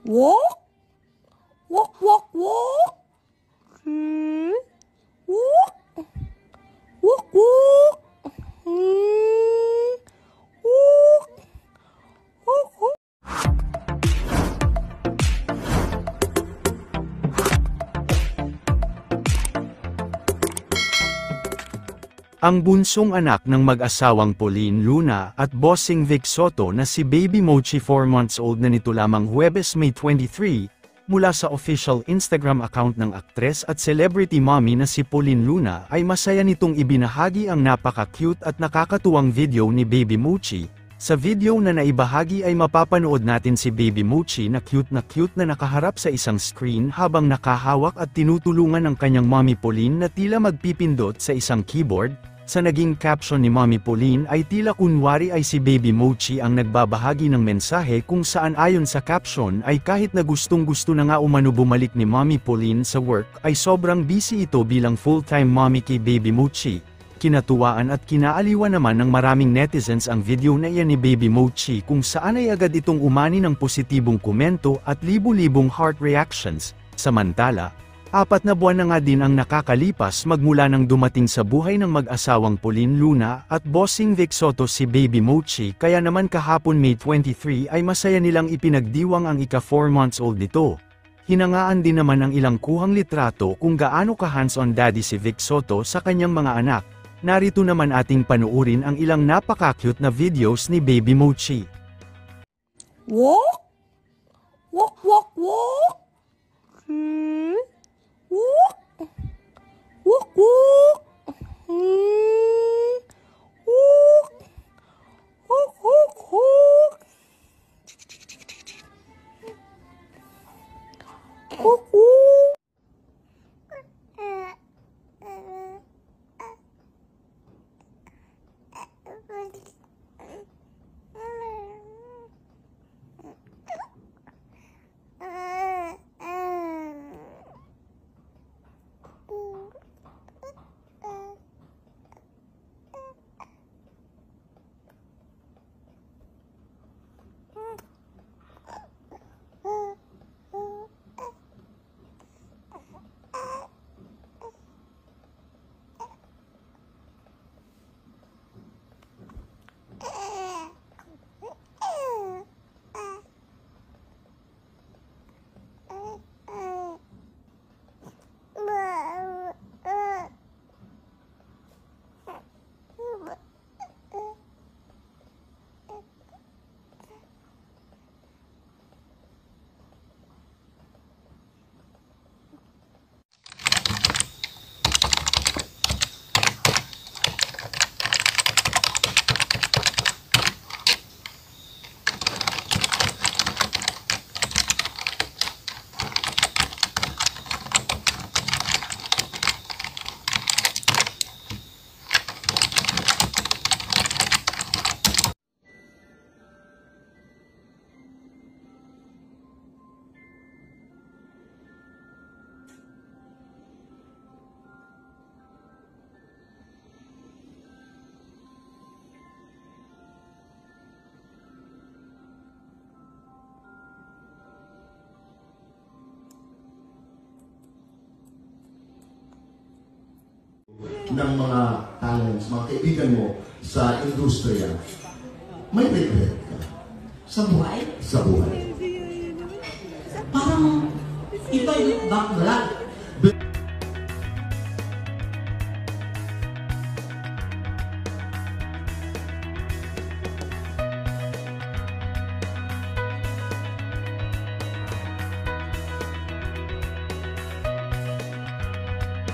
Walk, walk, walk, walk. Walk, walk, walk. Walk, walk, walk. Ang bunsong anak ng mag-asawang Pauline Luna at Bossing Vic Soto na si Baby Mochi 4 months old na nito lamang Huwebes May 23, mula sa official Instagram account ng aktres at celebrity mommy na si Pauline Luna ay masaya nitong ibinahagi ang napaka-cute at nakakatuwang video ni Baby Mochi. Sa video na naibahagi ay mapapanood natin si Baby Mochi na cute na nakaharap sa isang screen habang nakahawak at tinutulungan ang kanyang mommy Pauline na tila magpipindot sa isang keyboard. Sa naging caption ni Mommy Pauline ay tila kunwari ay si Baby Mochi ang nagbabahagi ng mensahe kung saan ayon sa caption ay kahit na gustong-gusto na nga umano bumalik ni Mommy Pauline sa work ay sobrang busy ito bilang full-time mommy kay Baby Mochi. Kinatuwaan at kinaaliwan naman ng maraming netizens ang video na iyan ni Baby Mochi kung saan ay agad itong umani ng positibong komento at libu-libong heart reactions. Samantala, 4 na buwan na nga din ang nakakalipas magmula nang dumating sa buhay ng mag-asawang Pauline Luna at Bossing Vic Soto si Baby Mochi, kaya naman kahapon May 23 ay masaya nilang ipinagdiwang ang ika-4 months old nito. Hinangaan din naman ang ilang kuhang litrato kung gaano ka hands-on daddy si Vic Soto sa kanyang mga anak. Narito naman ating panuurin ang ilang napaka-cute na videos ni Baby Mochi. Walk, walk, walk, walk. Walk, walk, walk. Walk, walk, walk, walk. Walk, walk. Ng mga talents, mga kaibigan mo sa industriya, may regret ka? Sa buhay? Sa buhay. Parang ito ay background.